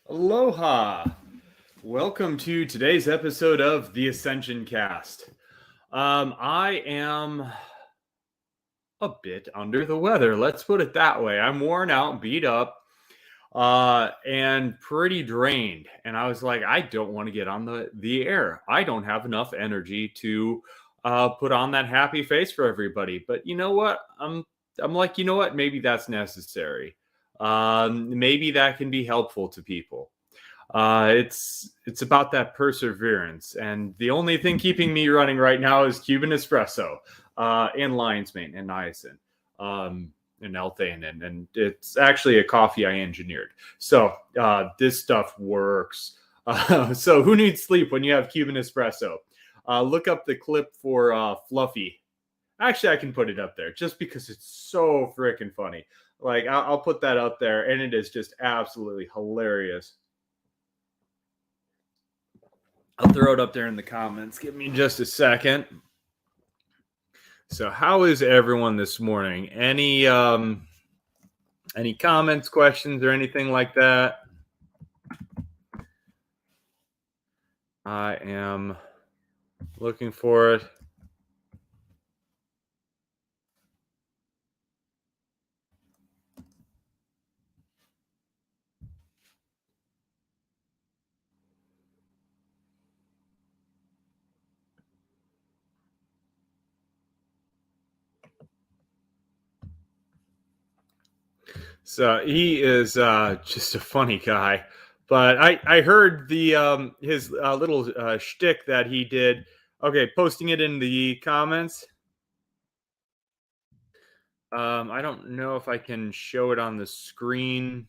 Aloha! Welcome to today's episode of the Ascension cast. I am a bit under the weather, let's put it that way. I'm worn out, beat up, and pretty drained. And I was like, I don't want to get on the air. I don't have enough energy to put on that happy face for everybody. But you know what? I'm like, you know what? Maybe that's necessary. Maybe that can be helpful to people. It's about that perseverance, and the only thing keeping me running right now is Cuban espresso, and lion's mane and niacin, and L-theanine, and it's actually a coffee I engineered. So this stuff works. So who needs sleep when you have Cuban espresso? Look up the clip for Fluffy. Actually, I can put it up there just because it's so freaking funny. Like I'll put that up there, and it is just absolutely hilarious. I'll throw it up there in the comments. Give me just a second. So how is everyone this morning? Any comments, questions, or anything like that? I am looking for it. So he is just a funny guy. But I heard the his little shtick that he did. Okay, posting it in the comments. I don't know if I can show it on the screen.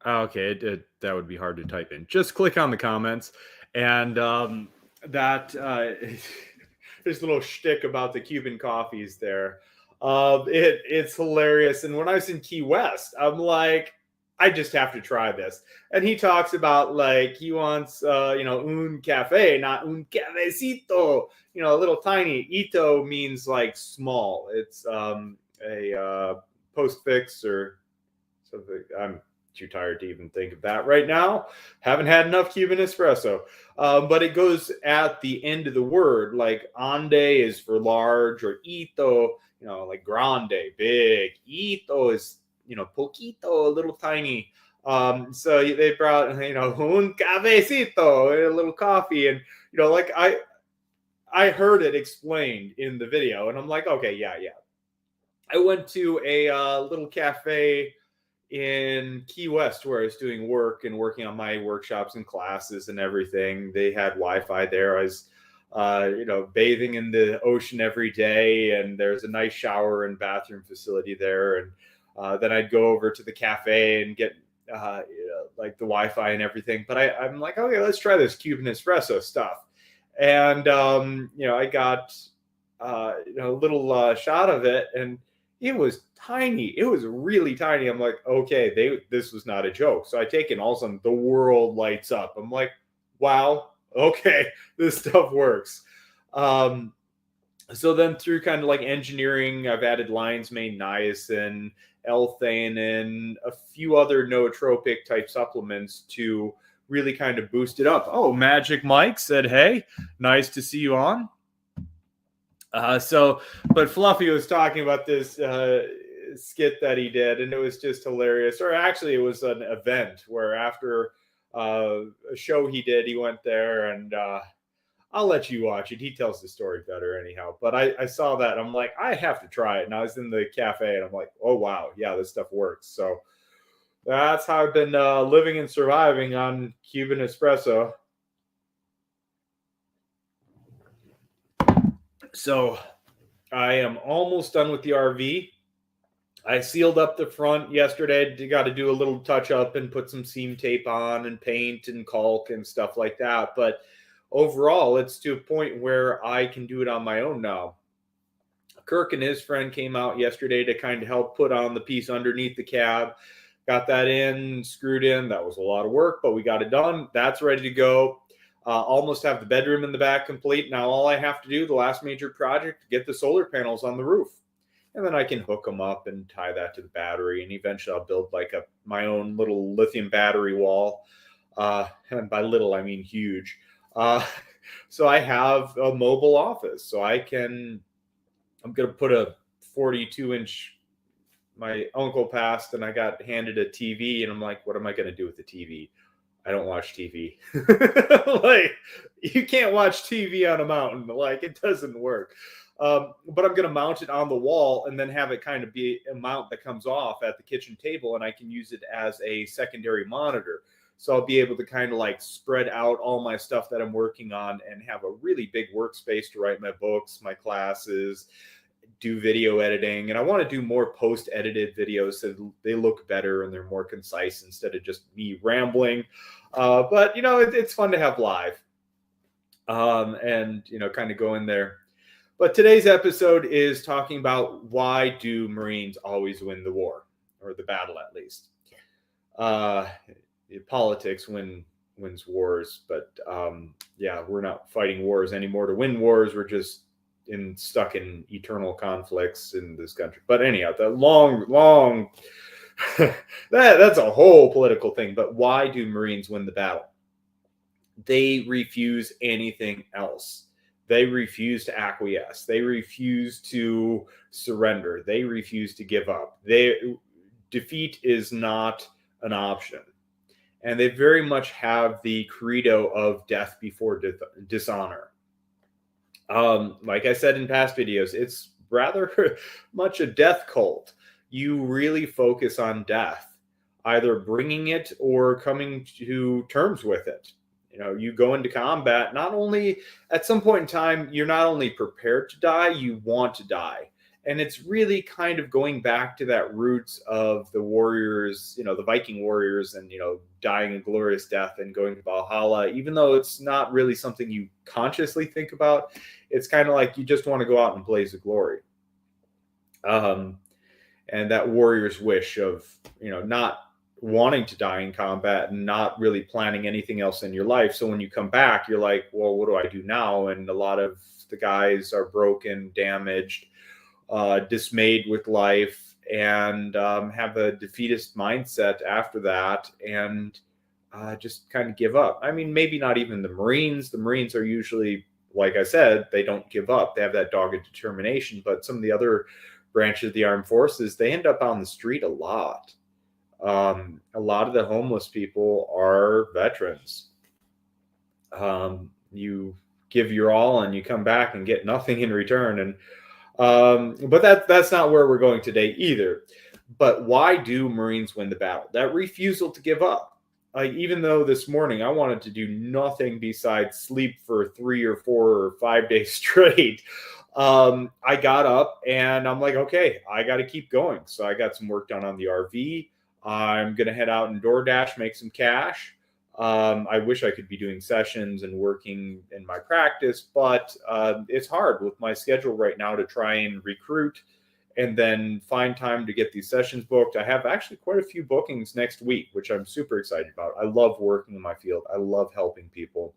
Okay, that would be hard to type in. Just click on the comments, and that his little shtick about the Cuban coffees there. It's hilarious. And when I was in Key West, I'm like, I just have to try this. And he talks about like he wants un cafe, not un cafecito, a little tiny. Ito means like small. It's a postfix or something. I'm too tired to even think of that right now. Haven't had enough Cuban espresso. But it goes at the end of the word, like ande is for large, or ito, like grande, big. Ito is, poquito, a little tiny. So they brought, un cafecito, a little coffee. And, like I heard it explained in the video, and I'm like, okay, yeah. I went to a little cafe in Key West where I was doing work and working on my workshops and classes and everything. They had Wi-Fi there. I was, bathing in the ocean every day, and there's a nice shower and bathroom facility there. And then I'd go over to the cafe and get like the Wi-Fi and everything. But I'm like, okay, let's try this Cuban espresso stuff. And I got a little shot of it, and it was tiny. It was really tiny. I'm like, okay, this was not a joke. So I take it, and all of a sudden the world lights up. I'm like, wow, okay, this stuff works. So then through kind of like engineering, I've added lion's mane, niacin, L-theanine, a few other nootropic type supplements to really kind of boost it up. Oh, Magic Mike said, hey, nice to see you on. But Fluffy was talking about this skit that he did, and it was just hilarious. Or actually, it was an event where after a show he did, he went there, and I'll let you watch it. He tells the story better anyhow. But I saw that, and I'm like, I have to try it. And I was in the cafe, and I'm like, oh, wow, yeah, this stuff works. So that's how I've been living and surviving on Cuban espresso. So I am almost done with the RV. I sealed up the front yesterday. Got to do a little touch up and put some seam tape on and paint and caulk and stuff like that. But overall, it's to a point where I can do it on my own now. Kirk and his friend came out yesterday to kind of help put on the piece underneath the cab. Got that in, screwed in. That was a lot of work, but we got it done. That's ready to go. Almost have the bedroom in the back complete. Now all I have to do, the last major project, get the solar panels on the roof. and then I can hook them up and tie that to the battery. And eventually I'll build like my own little lithium battery wall. And by little, I mean huge. Uh, so I have a mobile office. So I'm going to put a 42-inch, my uncle passed and I got handed a TV, and I'm like, what am I going to do with the TV? I don't watch TV. Like, you can't watch TV on a mountain. Like, it doesn't work. But I'm going to mount it on the wall and then have it kind of be a mount that comes off at the kitchen table, and I can use it as a secondary monitor. So I'll be able to kind of like spread out all my stuff that I'm working on and have a really big workspace to write my books, my classes, do video editing. And I want to do more post-edited videos so they look better and they're more concise instead of just me rambling. But, it's fun to have live and, kind of go in there. But today's episode is talking about why do Marines always win the war, or the battle at least. Politics wins wars, but we're not fighting wars anymore to win wars. We're just stuck in eternal conflicts in this country. But anyhow, the long that's a whole political thing. But why do Marines win the battle? They refuse anything else. They refuse to acquiesce. They refuse to surrender. They refuse to give up. Defeat is not an option. And they very much have the credo of death before dishonor. Like I said in past videos, it's rather much a death cult. You really focus on death, either bringing it or coming to terms with it. You go into combat, not only at some point in time, you're not only prepared to die, you want to die. And it's really kind of going back to that roots of the warriors, the Viking warriors, and, dying a glorious death and going to Valhalla, even though it's not really something you consciously think about. It's kind of like you just want to go out and blaze a glory. And that warrior's wish of, not wanting to die in combat and not really planning anything else in your life. So when you come back, you're like, well, what do I do now? And a lot of the guys are broken, damaged, dismayed with life, and have a defeatist mindset after that, and just kind of give up. I mean, maybe not even the Marines. The Marines are usually, like I said, they don't give up. They have that dogged determination. But some of the other branches of the armed forces, they end up on the street a lot. A lot of the homeless people are veterans. You give your all and you come back and get nothing in return. And but that's not where we're going today either. But why do Marines win the battle? That refusal to give up. Even though this morning I wanted to do nothing besides sleep for 3 or 4 or 5 days straight, I got up and I'm like, okay, I got to keep going. So I got some work done on the RV. I'm going to head out and DoorDash, make some cash. I wish I could be doing sessions and working in my practice, but it's hard with my schedule right now to try and recruit and then find time to get these sessions booked. I have actually quite a few bookings next week, which I'm super excited about. I love working in my field. I love helping people.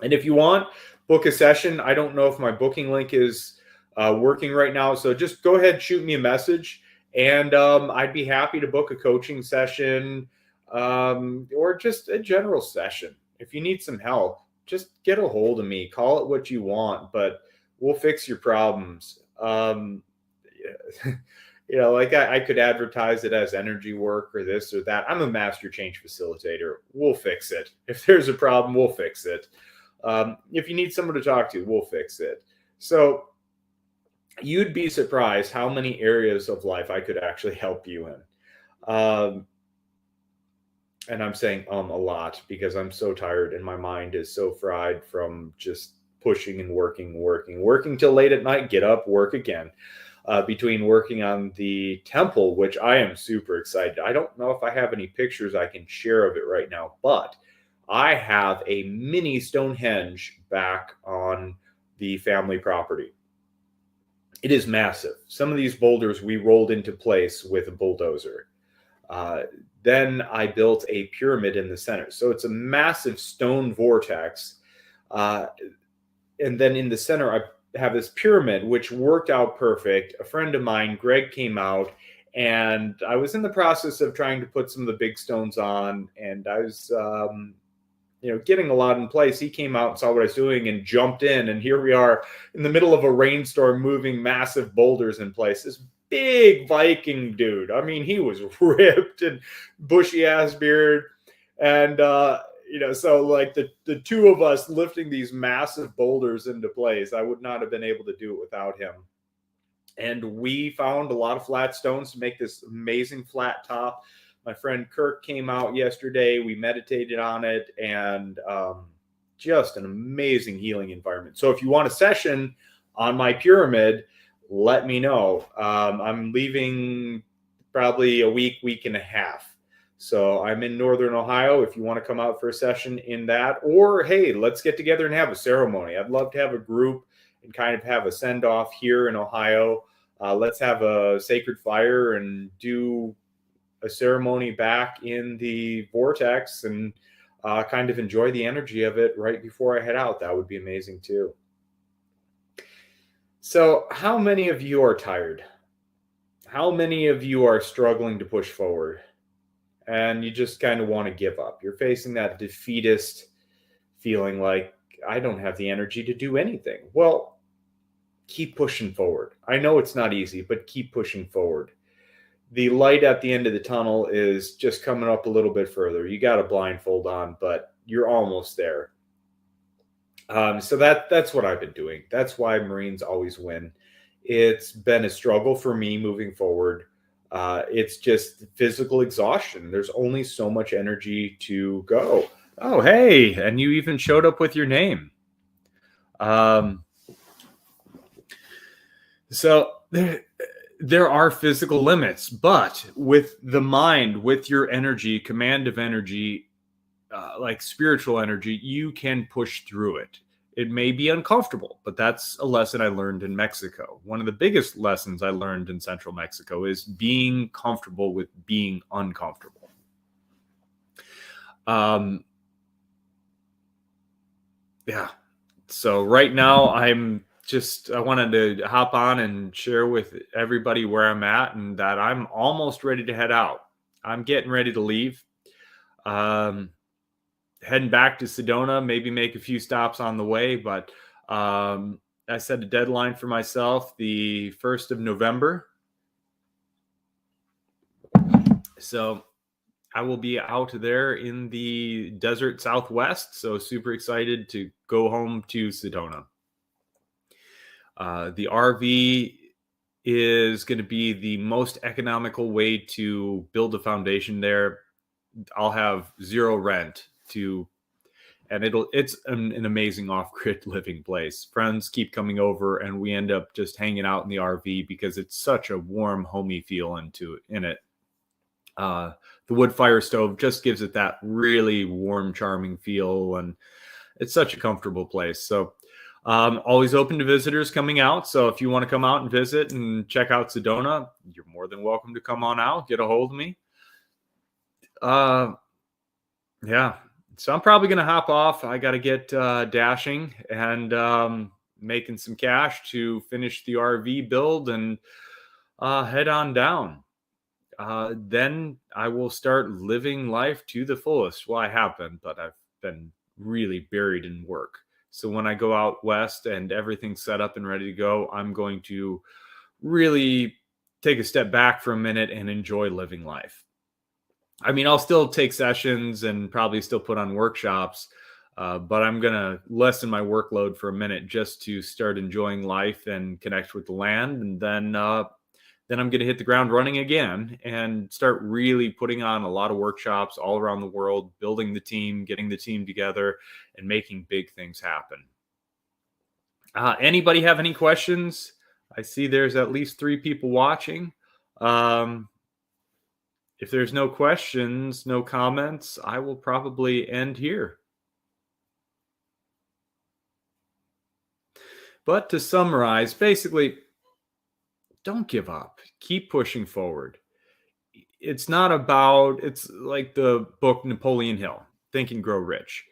And if you want, book a session. I don't know if my booking link is working right now, so just go ahead and shoot me a message, and I'd be happy to book a coaching session, or just a general session. If you need some help, just get a hold of me. Call it what you want, but we'll fix your problems. Like I could advertise it as energy work or this or that. I'm a master change facilitator. We'll fix it. If there's a problem, we'll fix it. If you need someone to talk to, we'll fix it. So you'd be surprised how many areas of life I could actually help you in. And I'm saying a lot because I'm so tired and my mind is so fried from just pushing and working till late at night, get up, work again. Between working on the temple, which I am super excited. I don't know if I have any pictures I can share of it right now, but I have a mini Stonehenge back on the family property. It is massive. Some of these boulders we rolled into place with a bulldozer. Then I built a pyramid in the center. So it's a massive stone vortex. And then in the center, I have this pyramid, which worked out perfect. A friend of mine, Greg, came out, and I was in the process of trying to put some of the big stones on, and I was, getting a lot in place. He came out and saw what I was doing and jumped in, and here we are in the middle of a rainstorm, moving massive boulders in place. This big Viking dude. I mean, he was ripped and bushy ass beard, and so like the two of us lifting these massive boulders into place, I would not have been able to do it without him. And we found a lot of flat stones to make this amazing flat top. My friend Kirk came out yesterday. We meditated on it, and just an amazing healing environment. So if you want a session on my pyramid, let me know. I'm leaving probably a week and a half. So I'm in Northern Ohio. If you want to come out for a session in that, or hey, let's get together and have a ceremony. I'd love to have a group and kind of have a send off here in Ohio. Let's have a sacred fire and do a ceremony back in the vortex and kind of enjoy the energy of it right before I head out. That would be amazing too. So how many of you are tired? How many of you are struggling to push forward and you just kind of want to give up? You're facing that defeatist feeling like, I don't have the energy to do anything. Well, keep pushing forward. I know it's not easy, but keep pushing forward. The light at the end of the tunnel is just coming up a little bit further. You got a blindfold on, but you're almost there. So that's what I've been doing. That's why Marines always win. It's been a struggle for me moving forward. It's just physical exhaustion. There's only so much energy to go. Oh, hey, and you even showed up with your name. So there are physical limits, but with the mind, with your energy, command of energy, like spiritual energy, you can push through it. It may be uncomfortable, but that's a lesson I learned in Mexico. One of the biggest lessons I learned in Central Mexico is being comfortable with being uncomfortable. Yeah. So right now I wanted to hop on and share with everybody where I'm at and that I'm almost ready to head out. I'm getting ready to leave. Heading back to Sedona, maybe make a few stops on the way, but I set a deadline for myself, the 1st of November. So I will be out there in the desert Southwest. So super excited to go home to Sedona. The RV is going to be the most economical way to build a foundation there. I'll have zero rent and it's an amazing off-grid living place. Friends keep coming over and we end up just hanging out in the RV because it's such a warm, homey feel in it. The wood fire stove just gives it that really warm, charming feel, and it's such a comfortable place. So always open to visitors coming out. So if you want to come out and visit and check out Sedona, you're more than welcome to come on out, get a hold of me. Yeah. So I'm probably going to hop off. I got to get dashing and making some cash to finish the RV build and head on down. Then I will start living life to the fullest. Well, I have been, but I've been really buried in work. So when I go out west and everything's set up and ready to go, I'm going to really take a step back for a minute and enjoy living life. I mean, I'll still take sessions and probably still put on workshops, but I'm going to lessen my workload for a minute just to start enjoying life and connect with the land. And then I'm going to hit the ground running again and start really putting on a lot of workshops all around the world, building the team, getting the team together, and making big things happen. Anybody have any questions? I see there's at least 3 people watching. If there's no questions, no comments, I will probably end here. But to summarize, basically, don't give up. Keep pushing forward. It's like the book Napoleon Hill, Think and Grow Rich.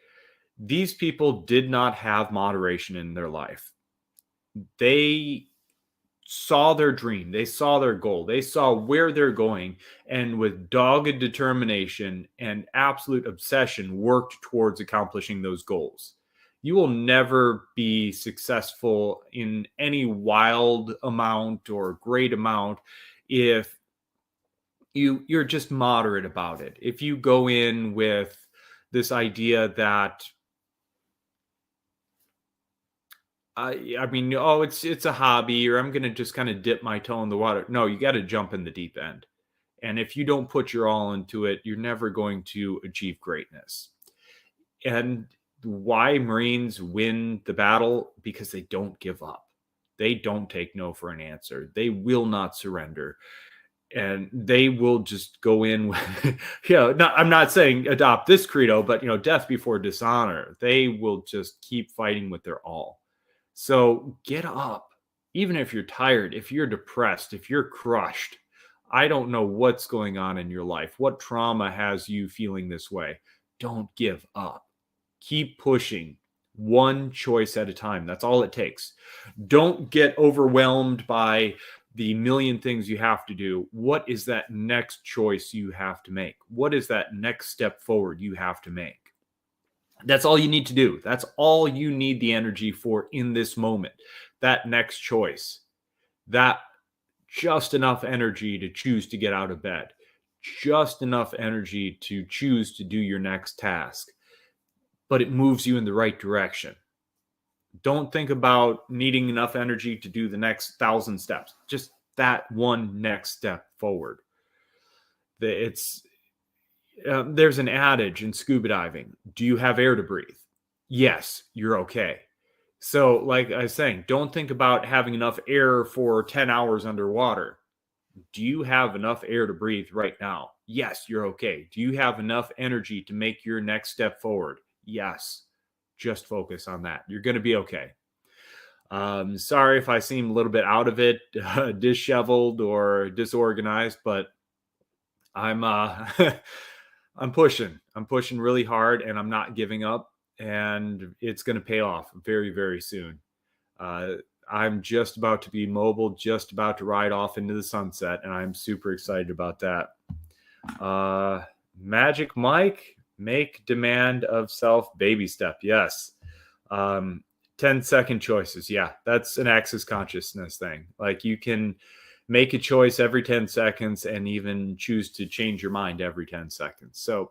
These people did not have moderation in their life. They saw their dream, they saw their goal, they saw where they're going, and with dogged determination and absolute obsession worked towards accomplishing those goals. You will never be successful in any wild amount or great amount if you're just moderate about it. If you go in with this idea that I mean, oh, it's a hobby, or I'm gonna just kind of dip my toe in the water. No, you got to jump in the deep end. And if you don't put your all into it, you're never going to achieve greatness. And why Marines win the battle? Because they don't give up. They don't take no for an answer. They will not surrender. And they will just go in with, I'm not saying adopt this credo, but, death before dishonor. They will just keep fighting with their all. So get up, even if you're tired, if you're depressed, if you're crushed. I don't know what's going on in your life. What trauma has you feeling this way? Don't give up. Keep pushing one choice at a time. That's all it takes. Don't get overwhelmed by the million things you have to do. What is that next choice you have to make? What is that next step forward you have to make? That's all you need to do. That's all you need the energy for in this moment. That next choice. That just enough energy to choose to get out of bed. Just enough energy to choose to do your next task. But it moves you in the right direction. Don't think about needing enough energy to do the next 1,000 steps. Just that one next step forward. There's an adage in scuba diving. Do you have air to breathe? Yes, you're okay. So, like I was saying, don't think about having enough air for 10 hours underwater. Do you have enough air to breathe right now? Yes, you're okay. Do you have enough energy to make your next step forward? Yes. Just focus on that. You're going to be okay. Sorry if I seem a little bit out of it, disheveled or disorganized, but I'm I'm pushing. I'm pushing really hard, and I'm not giving up, and it's going to pay off very, very soon. I'm just about to be mobile, just about to ride off into the sunset, and I'm super excited about that. Magic Mike, make demand of self baby step. Yes. 10-second choices. Yeah, that's an access consciousness thing. Like, you can make a choice every 10 seconds and even choose to change your mind every 10 seconds. So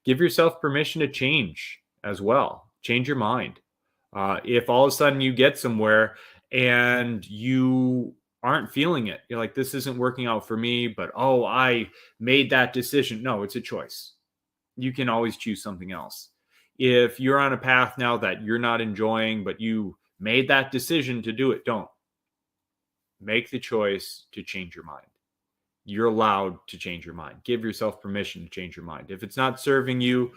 give yourself permission to change as well. Change your mind. If all of a sudden you get somewhere and you aren't feeling it, you're like, this isn't working out for me, but I made that decision. No, it's a choice. You can always choose something else. If you're on a path now that you're not enjoying, but you made that decision to do it, don't. Make the choice to change your mind. You're allowed to change your mind. Give yourself permission to change your mind. If it's not serving you,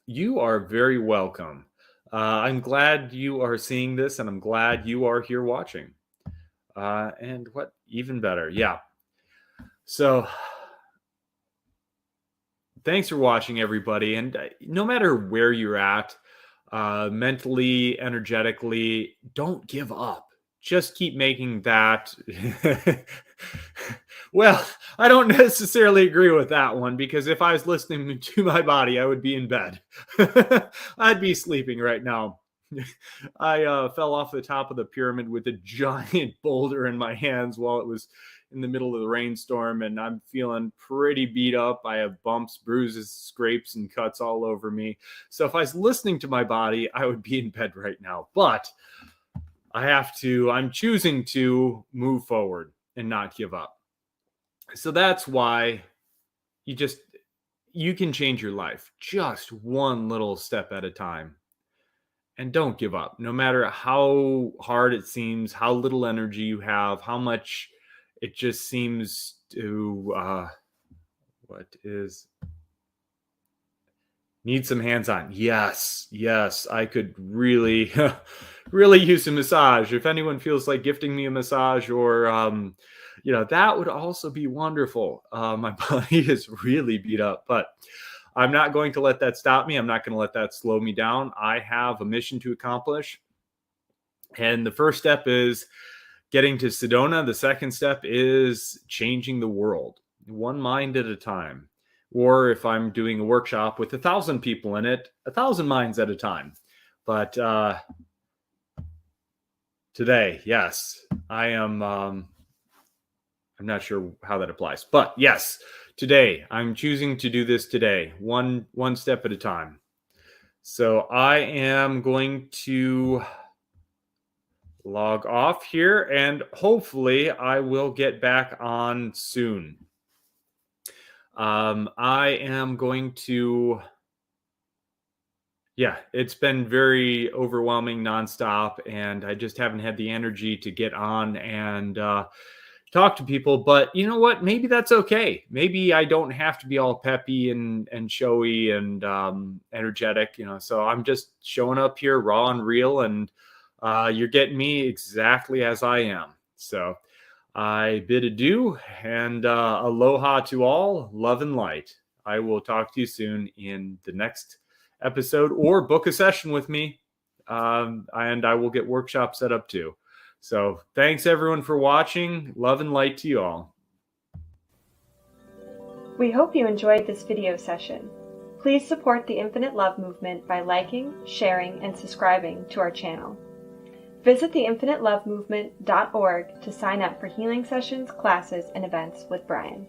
you are very welcome. I'm glad you are seeing this, and I'm glad you are here watching. And what even better, yeah. So thanks for watching, everybody. And no matter where you're at, mentally, energetically, don't give up. Just keep making that. Well, I don't necessarily agree with that one, because if I was listening to my body, I would be in bed. I'd be sleeping right now. I fell off the top of the pyramid with a giant boulder in my hands while it was in the middle of the rainstorm, and I'm feeling pretty beat up. I have bumps, bruises, scrapes, and cuts all over me. So if I was listening to my body, I would be in bed right now. But I'm choosing to move forward and not give up. So that's why you can change your life just one little step at a time. And don't give up, no matter how hard it seems, how little energy you have, how much it just seems to, need some hands-on. Yes, I could really, really use a massage. If anyone feels like gifting me a massage, or, that would also be wonderful. My body is really beat up, but I'm not going to let that stop me. I'm not going to let that slow me down. I have a mission to accomplish. And the first step is getting to Sedona. The second step is changing the world, one mind at a time. Or if I'm doing a workshop with 1,000 people in it, 1,000 minds at a time. But today, yes, I am. I'm not sure how that applies, but yes, today I'm choosing to do this today, one step at a time. So I am going to log off here, and hopefully I will get back on soon. I am going to, yeah, it's been very overwhelming nonstop, and I just haven't had the energy to get on and talk to people. But you know what? Maybe that's okay. Maybe I don't have to be all peppy and showy and energetic, So I'm just showing up here raw and real, and you're getting me exactly as I am. So I bid adieu and aloha to all, love and light. I will talk to you soon in the next episode, or book a session with me, and I will get workshops set up too. So thanks everyone for watching. Love and light to you all. We hope you enjoyed this video session. Please support the Infinite Love Movement by liking, sharing, and subscribing to our channel. Visit theinfinitelovemovement.org to sign up for healing sessions, classes, and events with Brian.